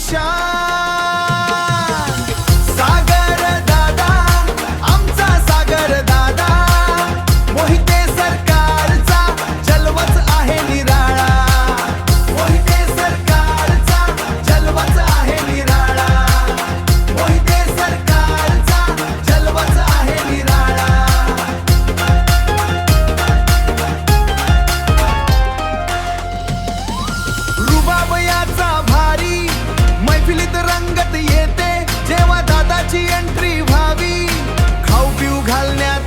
शान। सागर दादा, आमचा सागर दादा, मोहिते सरकारचा जलवाच आहे निराळा। मोहिते सरकारचा जलवाच आहे निराळा। मोहिते सरकारचा जलवाच आहे निराळा। रुबाबयाचा भारी मैफिलीत रंगत येते, जेव्हा दादाची एंट्री व्हावी। खाऊ पिऊ घालण्यात